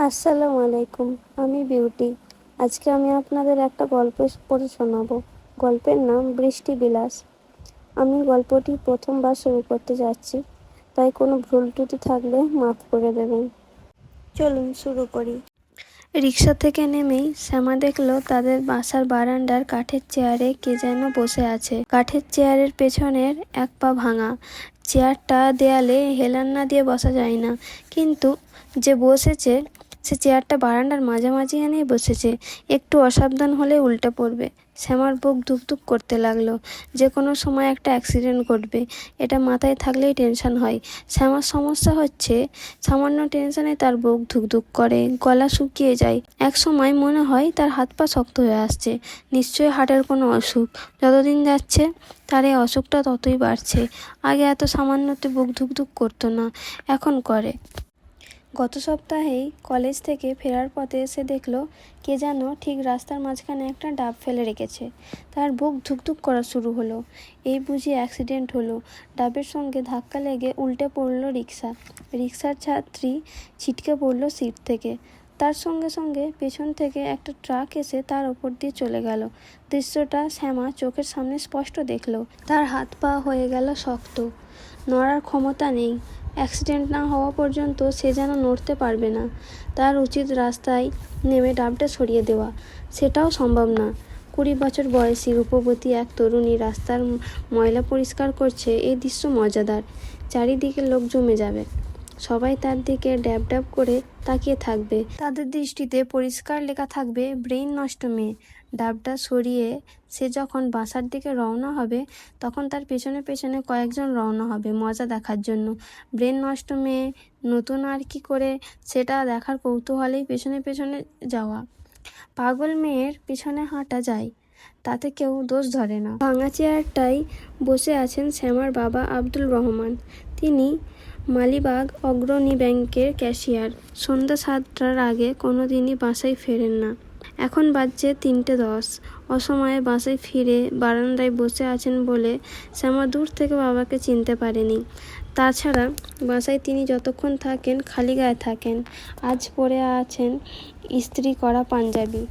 আসসালামু আলাইকুম। আমি বিউটি। আজকে আমি আপনাদের একটা গল্প পড়ে শোনাবো। গল্পের নাম বৃষ্টি বিলাস। আমি গল্পটি প্রথমবার শুরু করতে যাচ্ছি, তাই কোনো ভুল ত্রুটি থাকলে মাফ করে দেবেন। চলুন শুরু করি। রিক্সা থেকে নেমেই শ্যামা দেখলো তাদের বাসার বারান্দার কাঠের চেয়ারে কে যেন বসে আছে। কাঠের চেয়ারের পেছনের এক পা ভাঙা। চেয়ারটা দেয়ালে হেলান না দিয়ে বসা যায় না, কিন্তু যে বসেছে সে চেয়ারটা বারান্দার মাঝামাঝি এনেই বসেছে। একটু অসাবধান হলে উল্টে পড়বে। শ্যামার বুক ধুকধুক করতে লাগলো। যে কোনো সময় একটা অ্যাক্সিডেন্ট ঘটবে, এটা মাথায় থাকলেই টেনশন হয়। শ্যামার সমস্যা হচ্ছে সামান্য টেনশনে তার বুক ধুকধুক করে, গলা শুকিয়ে যায়। এক সময় মনে হয় তার হাত পা শক্ত হয়ে আসছে। নিশ্চয়ই হার্টের কোনো অসুখ। যতদিন যাচ্ছে তার এই অসুখটা ততই বাড়ছে। আগে এত সামান্যতে বুক ধুকধুক করতো না, এখন করে। গত সপ্তাহেই কলেজ থেকে ফেরার পথে এসে দেখলো কে যেন ঠিক রাস্তার মাঝখানে একটা ডাব ফেলে রেখেছে। তার বুক ধুকধুক করা শুরু হলো। এই বুঝি অ্যাক্সিডেন্ট হলো। ডাবের সঙ্গে ধাক্কা লেগে উল্টে পড়লো রিক্সা। রিক্সার ছাত্রী ছিটকে পড়লো সিট থেকে। তার সঙ্গে সঙ্গে পেছন থেকে একটা ট্রাক এসে তার ওপর দিয়ে চলে গেল। দৃশ্যটা শ্যামা চোখের সামনে স্পষ্ট দেখলো। তার হাত পা হয়ে গেল শক্ত, নড়ার ক্ষমতা নেই। অ্যাক্সিডেন্ট না হওয়া পর্যন্ত সে যেন নড়তে পারবে না। তার উচিত রাস্তায় নেমে ডাবটা সরিয়ে দেওয়া, সেটাও সম্ভব না। 20 বছর বয়সী রূপবতী এক তরুণী রাস্তার ময়লা পরিষ্কার করছে, এই দৃশ্য মজাদার। চারিদিকে লোক জমে যাবে, সবাই তার দিকে ড্যাব ড্যাব করে তাকিয়ে থাকবে। তাদের দৃষ্টিতে পরিষ্কার লেখা থাকবে, ব্রেইন নষ্ট মেয়ে। ডাবটা সরিয়ে সে যখন বাসার দিকে রওনা হবে, তখন তার পেছনে পেছনে কয়েকজন রওনা হবে মজা দেখার জন্য। ব্রেন নষ্ট মেয়ে নতুন আর কি করে সেটা দেখার কৌতূহলেই পেছনে পেছনে যাওয়া। পাগল মেয়ের পিছনে হাঁটা যায়, তাতে কেউ দোষ ধরে না। ভাঙা চেয়ারটায় বসে আছেন শ্যামার বাবা আব্দুল রহমান। তিনি মালিবাগ অগ্রণী ব্যাংকের ক্যাশিয়ার। সন্ধ্যা 7টার আগে কোনো দিনই বাসায় ফেরেন না। এখন বাজছে 3:10। অসময়ে বাসায় ফিরে বারান্দায় বসে আছেন বলে শ্যামা দূর থেকে বাবাকে চিনতে পারেনি। তাছাড়া বাসায় তিনি যতক্ষণ থাকেন খালি গায়ে থাকেন। আজ পরে আছেন ইস্ত্রি করা পাঞ্জাবি।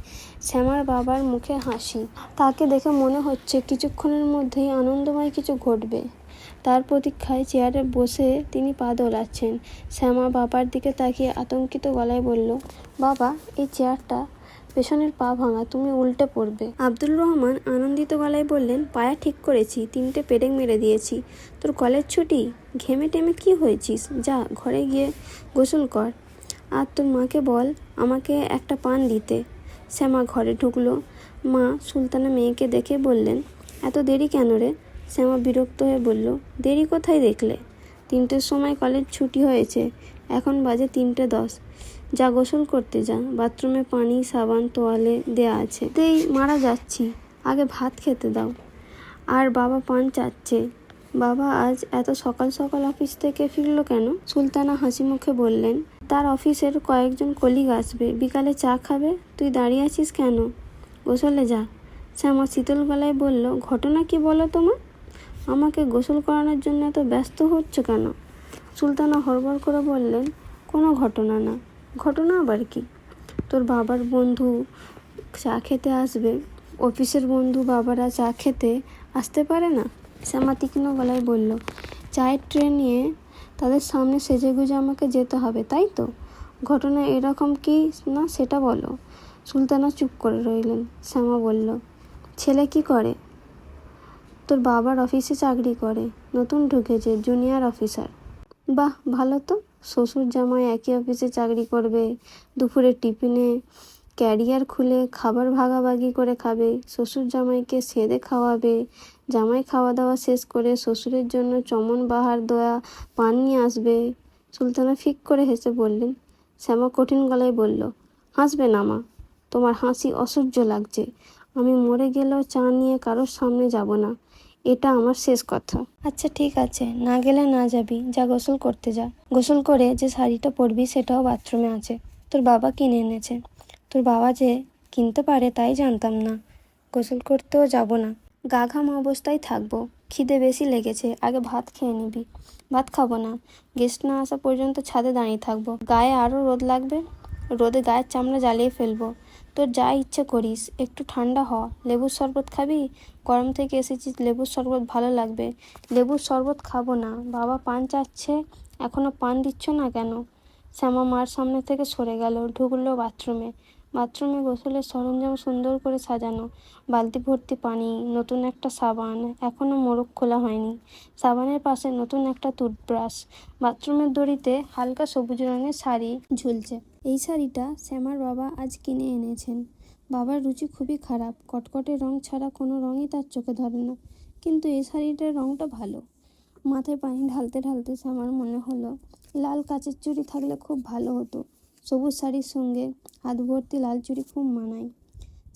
শ্যামার বাবার মুখে হাসি। তাকে দেখে মনে হচ্ছে কিছুক্ষণের মধ্যেই আনন্দময় কিছু ঘটবে। তার প্রতীক্ষায় চেয়ারে বসে তিনি পা দোলাচ্ছেন। শ্যামা বাবার দিকে তাকিয়ে আতঙ্কিত গলায় বলল, বাবা, এই চেয়ারটা পেছনের পা ভাঙা, তুমি উল্টে পড়বে। আব্দুল রহমান আনন্দিত গলায় বললেন, পায়া ঠিক করেছি, 3টে পেরেক মেরে দিয়েছি। তোর কলেজ ছুটি? ঘেমে টেমে কি হয়েছিস? যা ঘরে গিয়ে গোসল কর। আর তোর মাকে বল আমাকে একটা পান দিতে। শ্যামা ঘরে ঢুকলো। মা সুলতানা মেয়েকে দেখে বললেন, এত দেরি কেন রে? শ্যামা বিরক্ত হয়ে বলল, দেরি কোথায় দেখলে? 3টের সময় কলেজ ছুটি হয়েছে, এখন বাজে 3:10। যা গোসল করতে যা, বাথরুমে পানি সাবান তোয়ালে দেয়া আছে। তেই মারা যাচ্ছি, আগে ভাত খেতে দাও। আর বাবা পান চাচ্ছে। বাবা আজ এত সকাল সকাল অফিস থেকে ফিরল কেন? সুলতানা হাসি মুখে বললেন, তার অফিসের কয়েকজন কলিগ আসবে, বিকালে চা খাবে। তুই দাঁড়িয়ে আছিস কেন? গোসলে যা। শ্যামা শীতল গলায় বলল, ঘটনা কি বলো তোমার? আমাকে গোসল করানোর জন্য এত ব্যস্ত হচ্ছ কেন? সুলতানা হড়বড় করে বললেন, কোনো ঘটনা না। ঘটনা আবার কি? তোর বাবার বন্ধু চা খেতে আসবে। অফিসের বন্ধু বাবারা চা খেতে আসতে পারে না? শ্যামা তীক্ষ্ণ গলায় বলল, চায়ের ট্রে নিয়ে তাদের সামনে সেজেগুজে আমাকে যেতে হবে, তাই তো? ঘটনা এরকম কি না সেটা বলো। সুলতানা চুপ করে রইলেন। শ্যামা বলল, ছেলে কি করে? তোর বাবার অফিসে চাকরি করে, নতুন ঢুকেছে, জুনিয়র অফিসার। বাহ, ভালো তো। শ্বশুর জামাই একই অফিসে চাকরি করবে, দুপুরে টিফিনে ক্যারিয়ার খুলে খাবার ভাগাভাগি করে খাবে, শ্বশুর জামাইকে সেদে খাওয়াবে, জামাই খাওয়া দাওয়া শেষ করে শ্বশুরের জন্য চমন বাহার দেওয়া পান নিয়ে আসবে। সুলতানা ফিক করে হেসে বললেন। শ্যামা কঠিন গলায় বলল, হাসবে না মা, তোমার হাসি অসহ্য লাগছে। আমি মরে গেলেও চা নিয়ে কারোর সামনে যাব না, এটা আমার শেষ কথা। আচ্ছা ঠিক আছে, না গেলে না যাবি, যা গোসল করতে যা। গোসল করে যে শাড়িটা পরবি সেটাও বাথরুমে আছে, তোর বাবা কিনে এনেছে। তোর বাবা যে কিনতে পারে তাই জানতাম না। গোসল করতেও যাব না, গা ঘাম অবস্থায় থাকবো। খিদে বেশি লেগেছে, আগে ভাত খেয়ে নিবি। ভাত খাবো না, গেস্ট না আসা পর্যন্ত ছাদে দাঁড়িয়ে থাকবো, গায়ে আরও রোদ লাগবে। রোদে গায়ের চামড়া জ্বালিয়ে ফেলবো। তোর যা ইচ্ছে করিস, একটু ঠান্ডা হ। লেবুর শরবত খাবি? গরম থেকে এসেছিস, লেবুর শরবত ভালো লাগবে। লেবুর শরবত খাবো না, বাবা পান চাচ্ছে। এখনো পান দিচ্ছ না কেন? শ্যামা মার সামনে থেকে সরে গেল, ঢুকলো বাথরুমে। বাথরুমে গোসলের সরঞ্জাম সুন্দর করে সাজানো, বালতি ভর্তি পানি, নতুন একটা সাবান, এখনও মোড়ক খোলা হয়নি। সাবানের পাশে নতুন একটা টুথব্রাশ। বাথরুমের দড়িতে হালকা সবুজ রঙের শাড়ি ঝুলছে। এই শাড়িটা শ্যামার বাবা আজ কিনে এনেছেন। বাবার রুচি খুবই খারাপ, কটকটে রং ছাড়া কোনো রঙই তার চোখে ধরে না, কিন্তু এই শাড়িটার রঙটা ভালো। মাথায় পানি ঢালতে ঢালতে শ্যামার মনে হলো লাল কাচের চুড়ি থাকলে খুব ভালো হতো। সবুজ শাড়ির সঙ্গে হাত ভর্তি লাল চুড়ি খুব মানায়।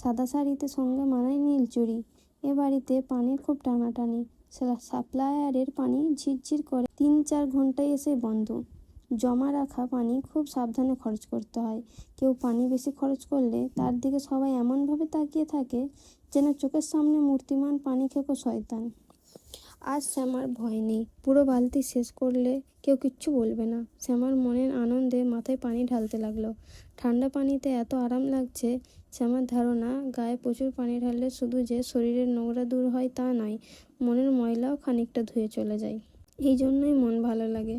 সাদা শাড়িতে সঙ্গে মানায় নীল চুড়ি। এ বাড়িতে পানির খুব টানাটানি। সাপ্লায়ারের পানি ঝিরঝির করে 3-4 ঘন্টায় এসে বন্ধ। জমা রাখা পানি খুব সাবধানে খরচ করতে হয়। কেউ পানি বেশি খরচ করলে তার দিকে সবাই এমনভাবে তাকিয়ে থাকে যেন চোখের সামনে মূর্তিমান পানি খেকো শয়তান। আজ শ্যামার ভয় নেই, পুরো বালতি শেষ করলে কেউ কিচ্ছু বলবে না। শ্যামার মনের আনন্দে মাথায় পানি ঢালতে লাগলো। ঠান্ডা পানিতে এত আরাম লাগছে। শ্যামার ধারণা, গায়ে প্রচুর পানি ঢাললে শুধু যে শরীরের নোংরা দূর হয় তা নয়, মনের ময়লাও খানিকটা ধুয়ে চলে যায়। এই জন্যই মন ভালো লাগে।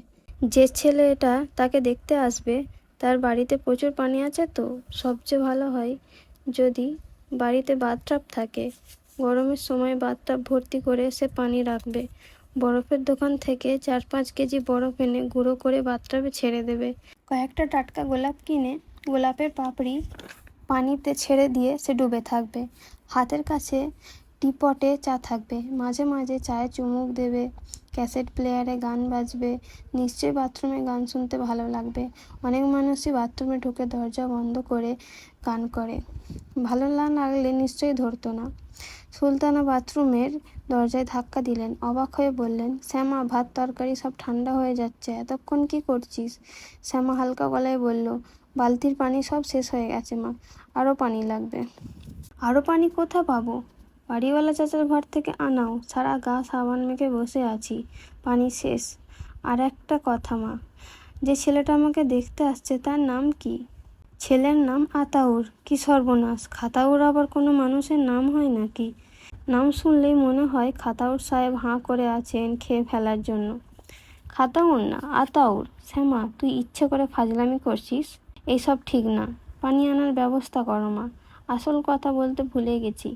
যে ছেলেটা তাকে দেখতে আসবে তার বাড়িতে প্রচুর পানি আছে তো? সবচেয়ে ভালো হয় যদি বাড়িতে বাথটাব থাকে। গরমের সময় বাথটাব ভর্তি করে সে পানি রাখবে। বরফের দোকান থেকে 4-5 কেজি বরফ এনে গুঁড়ো করে বাথটাবে ছেড়ে দেবে। কয়েকটা টাটকা গোলাপ কিনে গোলাপের পাপড়ি পানিতে ছেড়ে দিয়ে সে ডুবে থাকবে। হাতের কাছে টিপটে চা থাকবে, মাঝে মাঝে চায়ে চুমুক দেবে। ক্যাসেট প্লেয়ারে গান বাজবে। নিশ্চয়ই বাথরুমে গান শুনতে ভালো লাগবে। অনেক মানুষই বাথরুমে ঢুকে দরজা বন্ধ করে গান করে। ভালো না লাগলে নিশ্চয়ই ধরতো না। সুলতানা বাথরুমের দরজায় ধাক্কা দিলেন। অবাক হয়ে বললেন, শ্যামা, ভাত তরকারি সব ঠান্ডা হয়ে যাচ্ছে, এতক্ষণ কি করছিস? শ্যামা হালকা গলায় বলল, বালতির পানি সব শেষ হয়ে গেছে মা, আরও পানি লাগবে। আরও পানি কোথা পাবো? বাড়িওয়ালা চাচার ঘর থেকে আনাও। সারা গা সাবান মেখে বসে আছি, পানি শেষ। আর একটা কথা মা, যে ছেলেটা আমাকে দেখতে আসছে তার নাম কি? ছেলের নাম আতাউর। কি সর্বনাশ! খাতাউর আবার কোনো মানুষের নাম হয় নাকি? নাম শুনলেই মনে হয় খাতাউর সাহেব হাঁ করে আছেন খেয়ে ফেলার জন্য। খাতাউর না, আতাউর। শ্যামা, তুই ইচ্ছে করে ফাজলামি করছিস? এইসব ঠিক না। পানি আনার ব্যবস্থা করো মা। আসল কথা বলতে ভুলে গেছি।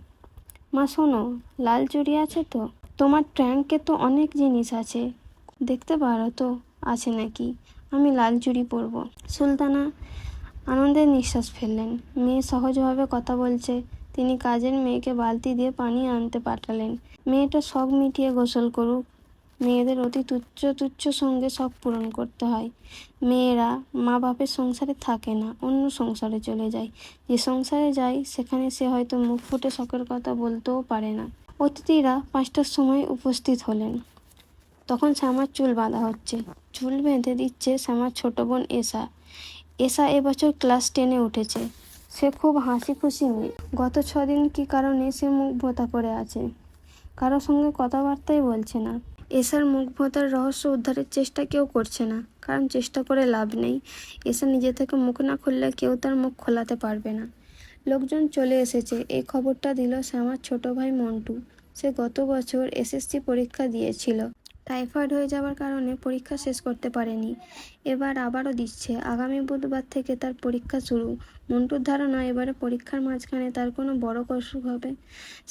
মা শোনো, লাল চুড়ি আছে তো? তোমার ট্যাঙ্কে তো অনেক জিনিস আছে, দেখতে পারো তো আছে নাকি। আমি লাল চুড়ি পরবো। সুলতানা আনন্দের নিঃশ্বাস ফেললেন। মেয়ে সহজভাবে কথা বলছে। তিনি কাজের মেয়েকে বালতি দিয়ে পানি আনতে পাঠালেন। মেয়েটা শখ মিটিয়ে গোসল করুক। মেয়েদের অতি তুচ্ছ তুচ্ছ সঙ্গে শখ পূরণ করতে হয়। মেয়েরা মা বাপের সংসারে থাকে না, অন্য সংসারে চলে যায়। যে সংসারে যায় সেখানে সে হয়তো মুখ ফুটে শখের কথা বলতেও পারে না। অতিথিরা 5টার সময় উপস্থিত হলেন। তখন শ্যামার চুল বাঁধা হচ্ছে। চুল বেঁধে দিচ্ছে শ্যামার ছোট বোন এসা। এসা এবছর ক্লাস 10-এ উঠেছে। সে খুব হাসি খুশি মেয়ে। গত 6 দিন কী কারণে সে মুখ ভোঁতা করে আছে, কারো সঙ্গে কথাবার্তাই বলছে না। এসার মুখ ভোঁতার রহস্য উদ্ধারের চেষ্টা কেউ করছে না, কারণ চেষ্টা করে লাভ নেই। এসা নিজে থেকে মুখ না খুললে কেউ তার মুখ খোলাতে পারবে না। লোকজন চলে এসেছে। এই খবরটা দিল শ্যামার ছোট ভাই মন্টু। সে গত বছর এসএসসি পরীক্ষা দিয়েছিল। টাইফয়েড হয়ে যাওয়ার কারণে পরীক্ষা শেষ করতে পারেনি। এবার আবারও দিচ্ছে। আগামী বুধবার থেকে তার পরীক্ষা শুরু। মন্টুর ধারণা, এবারে পরীক্ষার মাঝখানে তার কোনো বড় অসুখ হবে,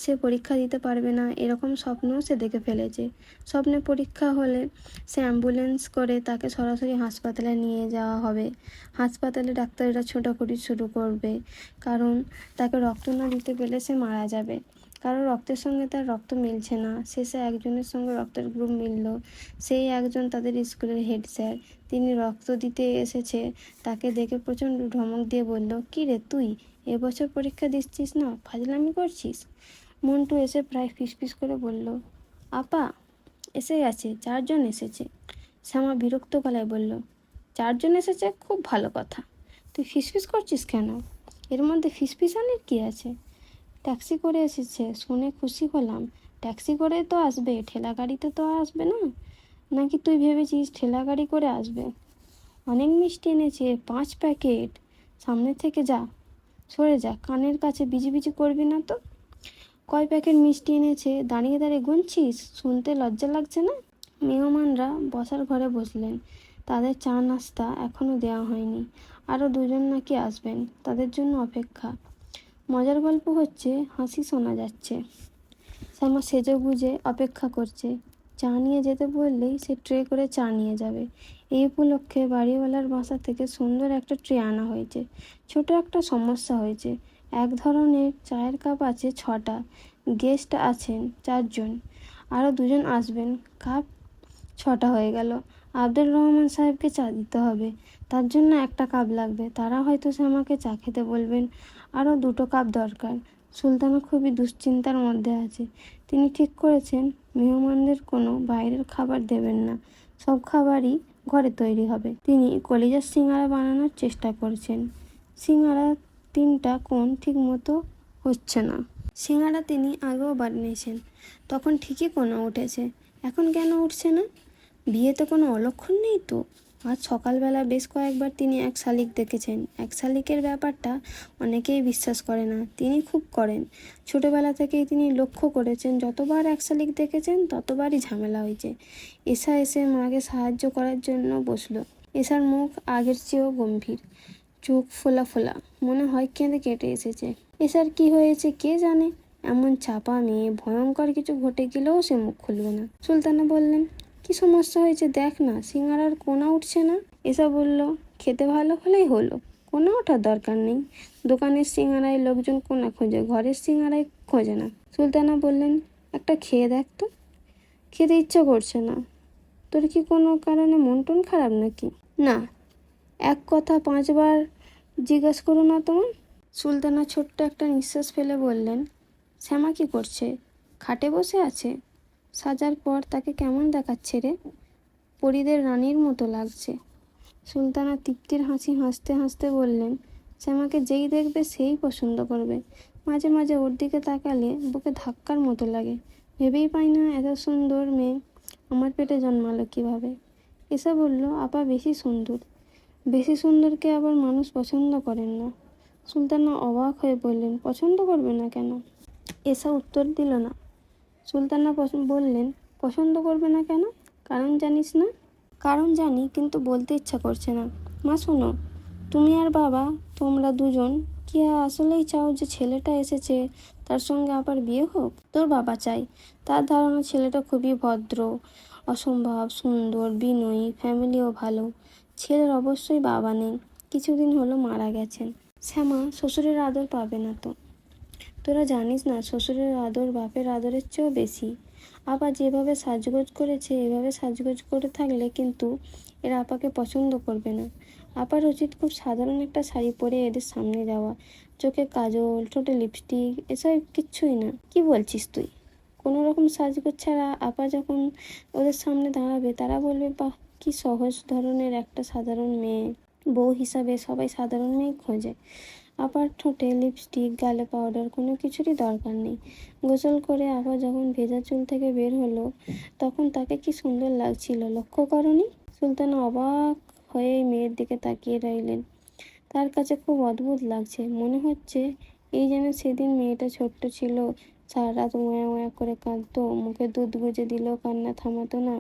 সে পরীক্ষা দিতে পারবে না, এরকম স্বপ্নও সে দেখে ফেলেছে। স্বপ্নে পরীক্ষা হলে সে অ্যাম্বুলেন্স করে তাকে সরাসরি হাসপাতালে নিয়ে যাওয়া হবে। হাসপাতালে ডাক্তাররা ছোটাছুটি শুরু করবে, কারণ তাকে রক্ত না দিতে পেলে সে মারা যাবে। কারো রক্তের সঙ্গে তার রক্ত মিলছে না। শেষে একজনের সঙ্গে রক্তের গ্রুপ মিলল। সেই একজন তাদের স্কুলের হেড স্যার। তিনি রক্ত দিতে এসেছে। তাকে দেখে প্রচণ্ড ধমক দিয়ে বলল, কী রে তুই, এবছর পরীক্ষা দিচ্ছিস না, ফাজলামি করছিস? মন্টু এসে প্রায় ফিসফিস করে বলল, আপা এসে গেছে, 4 জন এসেছে। শ্যামা বিরক্ত গলায় বলল, 4 জন এসেছে, খুব ভালো কথা। তুই ফিসফিস করছিস কেন? এর মধ্যে ফিসফিসানির কী আছে? ট্যাক্সি করে এসেছে, শুনে খুশি হলাম। ট্যাক্সি করে তো আসবে, ঠেলা গাড়িতে তো আসবে না। নাকি তুই ভেবেছিস ঠেলা গাড়ি করে আসবে? অনেক মিষ্টি এনেছে, 5 প্যাকেট। সামনে থেকে যা, সরে যা, কানের কাছে বিজি করবি না তো। কয় প্যাকেট মিষ্টি এনেছে, দাঁড়িয়ে দাঁড়িয়ে গুনছিস? শুনতে লজ্জা লাগছে না? মেহমানরা বসার ঘরে বসলেন। তাদের চা নাস্তা এখনও দেওয়া হয়নি। আরও দুজন নাকি আসবেন, তাদের জন্য অপেক্ষা। মজার গল্প হচ্ছে, হাসি শোনা যাচ্ছে। শ্যামা সেজেগুজে অপেক্ষা করছে। চা নিয়ে যেতে বললেই সে ট্রে করে চা নিয়ে যাবে। এই উপলক্ষে বাড়িওয়ালার বাসা থেকে সুন্দর একটা ট্রে আনা হয়েছে। ছোট একটা সমস্যা হয়েছে। এক ধরনের চায়ের কাপ আছে 6টা, গেস্ট আছেন 4জন, আরও দুজন আসবেন, কাপ 6টা হয়ে গেল। আব্দুর রহমান সাহেবকে চা দিতে হবে, তার জন্য একটা কাপ লাগবে। তারা হয়তো শ্যামাকে চা খেতে বলবেন, আরও 2টো কাপ দরকার। সুলতানা খুবই দুশ্চিন্তার মধ্যে আছে। তিনি ঠিক করেছেন মেহমানদের কোনো বাইরের খাবার দেবেন না, সব খাবারই ঘরে তৈরি হবে। তিনি কলিজার সিঙ্গারা বানানোর চেষ্টা করছেন। সিঙ্গারা 3টা কোণ ঠিক মতো হচ্ছে না। সিঙ্গারা তিনি আগেও বানিয়েছেন, তখন ঠিকই কোণা উঠেছে, এখন কেন উঠছে না? বিয়েতে কোনো অলক্ষণ নেই তো? আজ সকালবেলা বেশ কয়েকবার তিনি এক শালিক দেখেছেন। এক শালিকের ব্যাপারটা অনেকেই বিশ্বাস করে না, তিনি খুব করেন। ছোটবেলা থেকেই তিনি লক্ষ্য করেছেন, যতবার এক শালিক দেখেছেন ততবারই ঝামেলা হয়েছে। এসা এসে মাকে সাহায্য করার জন্য বসলো। এসার মুখ আগের চেয়েও গম্ভীর, চোখ ফোলা ফোলা, মনে হয় কেঁদে কেটে এসেছে। এসার কি হয়েছে কে জানে? এমন চাপা মেয়ে, ভয়ঙ্কর কিছু ঘটে গেলেও সে মুখ খুলবে না। সুলতানা বললেন, কি সমস্যা হয়েছে দেখ না, সিঙ্গারার কোনা উঠছে না। এসা বলল, খেতে ভালো হলেই হলো, কোনা ওঠার দরকার নেই। দোকানের সিঙ্গারায় লোকজন কোনা খোঁজে, ঘরের সিঙ্গারায় খোঁজে না। সুলতানা বললেন, একটা খেয়ে দেখ তো। খেতে ইচ্ছা করছে না। তোর কি কোনো কারণে মন টন খারাপ নাকি? না, এক কথা 5বার জিজ্ঞেস করো না তোমার। সুলতানা ছোট্ট একটা নিঃশ্বাস ফেলে বললেন, শ্যামা কি করছে? খাটে বসে আছে। সাজার পর তাকে কেমন দেখাচ্ছে রে? পরীদের রানীর মতো লাগছে। সুলতানা তৃপ্তির হাসি হাসতে হাসতে বললেন, শ্যামাকে যেই দেখবে সেই পছন্দ করবে। মাঝে মাঝে ওর দিকে তাকালে বুকে ধাক্কার মতো লাগে। ভেবেই পাই না এত সুন্দর মেয়ে আমার পেটে জন্মালো কিভাবে। এসা বলল, আপা বেশি সুন্দর। বেশি সুন্দরকে আবার মানুষ পছন্দ করেন না। সুলতানা অবাক হয়ে বললেন, পছন্দ করবে না কেন? এসা উত্তর দিল না। সুলতানা বললেন, পছন্দ করবে না কেন? কারণ জানিস না? কারণ জানি, কিন্তু বলতে ইচ্ছা করছে না। মা শোনো, তুমি আর বাবা, তোমরা দুজন কি আসলেই চাও যে ছেলেটা এসেছে তার সঙ্গে আবার বিয়ে হোক? তোর বাবা চাই। তার ধারণা ছেলেটা খুবই ভদ্র, অসম্ভব সুন্দর, বিনয়ী, ফ্যামিলিও ভালো। ছেলের অবশ্যই বাবা নেই, কিছুদিন হলো মারা গেছেন। শ্যামা শ্বশুরের আদর পাবে না তো? তোরা জানিস না, শ্বশুরের আদর বাপের আদরের চেয়েও বেশি। আবার যেভাবে সাজগোজ করেছে, এভাবে সাজগোজ করে থাকলে কিন্তু এরা আপাকে পছন্দ করবে না। আপার উচিত খুব সাধারণ একটা শাড়ি পরে এদের সামনে যাওয়া। চোখে কাজল, ঠোঁটে লিপস্টিক, এসব কিচ্ছুই না। কি বলছিস তুই? কোনো রকম সাজগোজ ছাড়া আপা যখন ওদের সামনে দাঁড়াবে, তারা বলবে, বাহ কি সহজ ধরনের একটা সাধারণ মেয়ে। বউ হিসাবে সবাই সাধারণ মেয়ে খোঁজে। আপার ঠোঁটে লিপস্টিক, গালে পাউডার কোনো কিছুরই দরকার নেই। গোসল করে আপা যখন ভেজা চুল থেকে বের হলো, তখন তাকে কি সুন্দর লাগছিল, লক্ষ্য করনি? সুলতানা অবাক হয়ে মেয়ের দিকে তাকিয়ে রইলেন। তার কাছে খুব অদ্ভুত লাগছে। মনে হচ্ছে এই যেন সেদিন মেয়েটা ছোট্ট ছিল, সারা রাত ওয়া ওয়া করে কাঁদতো, মুখে দুধ গুজে দিলেও কান্না থামাতো না,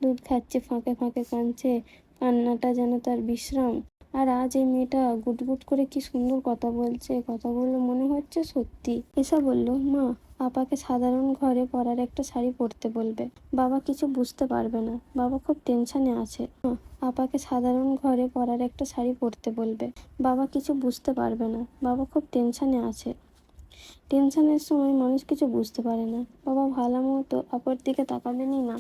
দুধ খাচ্ছে ফাঁকে ফাঁকে কাঁদছে, কান্নাটা যেন তার বিশ্রাম। আর আজ এই মেয়েটা গুটগুট করে কি সুন্দর কথা বলছে, কথাগুলো মনে হচ্ছে সত্যি। এসা বলল, মা পাপাকে সাধারণ ঘরে পরার একটা শাড়ি পরতে বলবে, বাবা কিছু বুঝতে পারবে না, বাবা খুব টেনশনে আছে। পাপাকে সাধারণ ঘরে পরার একটা শাড়ি পরতে বলবে, বাবা কিছু বুঝতে পারবে না, বাবা খুব টেনশনে আছে। টেনশনের সময় মানুষ কিছু বুঝতে পারে না। বাবা ভালো মতো অপর দিকে তাকাবেনই না।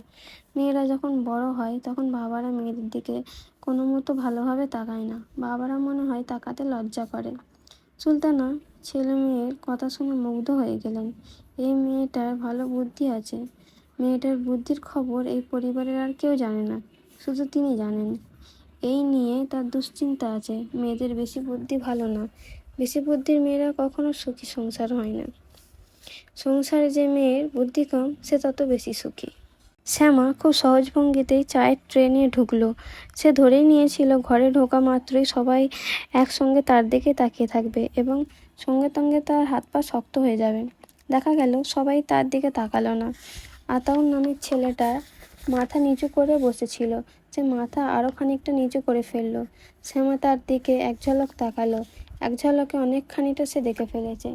মেয়েরা যখন বড় হয় তখন বাবারা মেয়েদের দিকে কোনো মতো ভালোভাবে তাকায় না। বাবারা মনে হয় তাকাতে লজ্জা করে। সুলতানা ছেলে মেয়ের কথা শুনে মুগ্ধ হয়ে গেলেন। এই মেয়েটার ভালো বুদ্ধি আছে। মেয়েটার বুদ্ধির খবর এই পরিবারের আর কেউ জানে না, শুধু তিনি জানেন। এই নিয়ে তার দুশ্চিন্তা আছে। মেয়েদের বেশি বুদ্ধি ভালো না। বেশি বুদ্ধির মেয়েরা কখনো সুখী সংসার হয় না। সংসারে যে মেয়ের বুদ্ধি কম, সে তত বেশি সুখী। শ্যামা খুব সহজ ভঙ্গিতেই চায়ের ট্রে নিয়ে ঢুকলো। সে ধরেই নিয়েছিল ঘরে ঢোকা মাত্রই সবাই একসঙ্গে তার দিকে তাকিয়ে থাকবে এবং সঙ্গে সঙ্গে তার হাত পা শক্ত হয়ে যাবে। দেখা গেল সবাই তার দিকে তাকালো না। আতাউর নামের ছেলেটা মাথা নিচু করে বসেছিল। সে মাথা আরও খানিকটা নিচু করে ফেললো। শ্যামা তার দিকে এক ঝলক তাকালো। এক ঝলকে অনেকখানিটা সে দেখে ফেলেছে।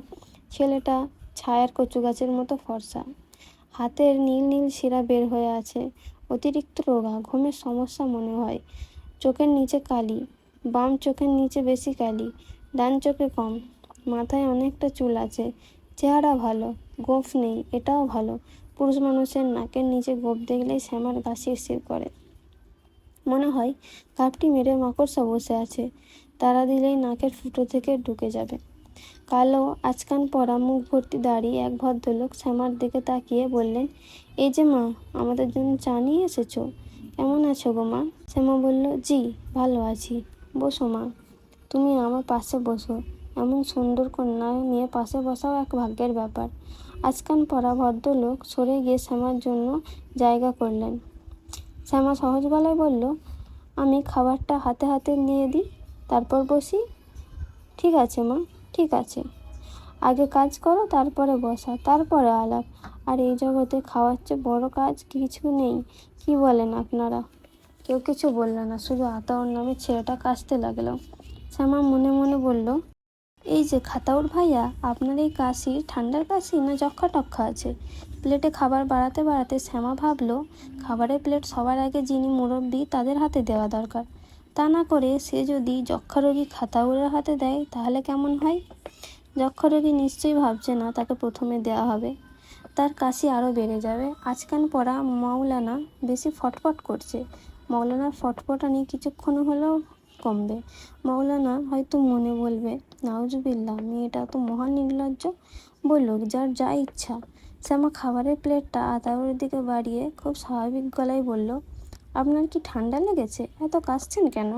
ছেলেটা ছায়ার কচু গাছের মতো ফর্সা, হাতের নীল নীল শিরা বের হয়ে আছে, অতিরিক্ত রোগা, ঘুমের সমস্যা মনে হয়, চোখের নিচে কালি, বাম চোখের নিচে বেশি কালি, ডান চোখে কম, মাথায় অনেকটা চুল আছে, চেহারা ভালো, গোঁফ নেই, এটাও ভালো। পুরুষ মানুষের নাকের নিচে গোঁফ দেখলেই শ্যামার গা শিরশির করে। মনে হয় কাপটি মেরে মাকড়সা বসে আছে, তারা দিলেই নাকের ফুটো থেকে ঢুকে যাবে। কালো আচকান পরা, মুখ ভর্তি দাড়ি এক ভদ্রলোক শ্যামার দিকে তাকিয়ে বললেন, এই যে মা, আমাদের জন্য চা নিয়ে এসেছো? কেমন আছো গো মা? শ্যামা বলল, জি ভালো আছি। বসো মা, তুমি আমার পাশে বসো। এমন সুন্দর কন্যা নিয়ে পাশে বসাও এক ভাগ্যের ব্যাপার। আচকান পরা ভদ্রলোক সরে গিয়ে শ্যামার জন্য জায়গা করলেন। শ্যামা সহজ গলায় বলল, আমি খাবারটা হাতে হাতে নিয়ে দিই, তারপর বসি। ঠিক আছে মা, ঠিক আছে। আগে কাজ করো, তারপরে বসা, তারপরে আলাপ। আর এই জগতে খাওয়ার চেয়ে বড় কাজ কিছু নেই। কি বলেন আপনারা? কেউ কিছু বলল না, শুধু আতাউর নামের ছেলেটা কাশতে লাগলো। শ্যামা মনে মনে বলল, এই যে খাতাউর ভাইয়া, আপনার এই কাশি ঠান্ডার কাশি না যক্ষা টক্ষা আছে? প্লেটে খাবার বাড়াতে বাড়াতে শ্যামা ভাবলো, খাবারের প্লেট সবার আগে যিনি মুরব্বী তাদের হাতে দেওয়া দরকার। তা না করে সে যদি যক্ষা রোগী খাতাউরের হাতে দেয় তাহলে কেমন হয়? যক্ষা রোগী নিশ্চয়ই ভাবছে না তাকে প্রথমে দেওয়া হবে, তার কাশি আরও বেড়ে যাবে। আজকান পড়া মাওলানা বেশি ফটফট করছে। মাওলানার ফটফটানি কিছুক্ষণ হলেও কমবে। মাওলানা হয়তো মনে বলবে, নাউজুবিল্লাহ, মেয়েটা তো মহা নির্লজ্জ, বলুক যার যা ইচ্ছা। শ্যামা খাবারের প্লেটটা আতাউরের দিকে বাড়িয়ে খুব স্বাভাবিক গলায় বলল, আপনার কি ঠান্ডা লেগেছে? এত কাশছেন কেন?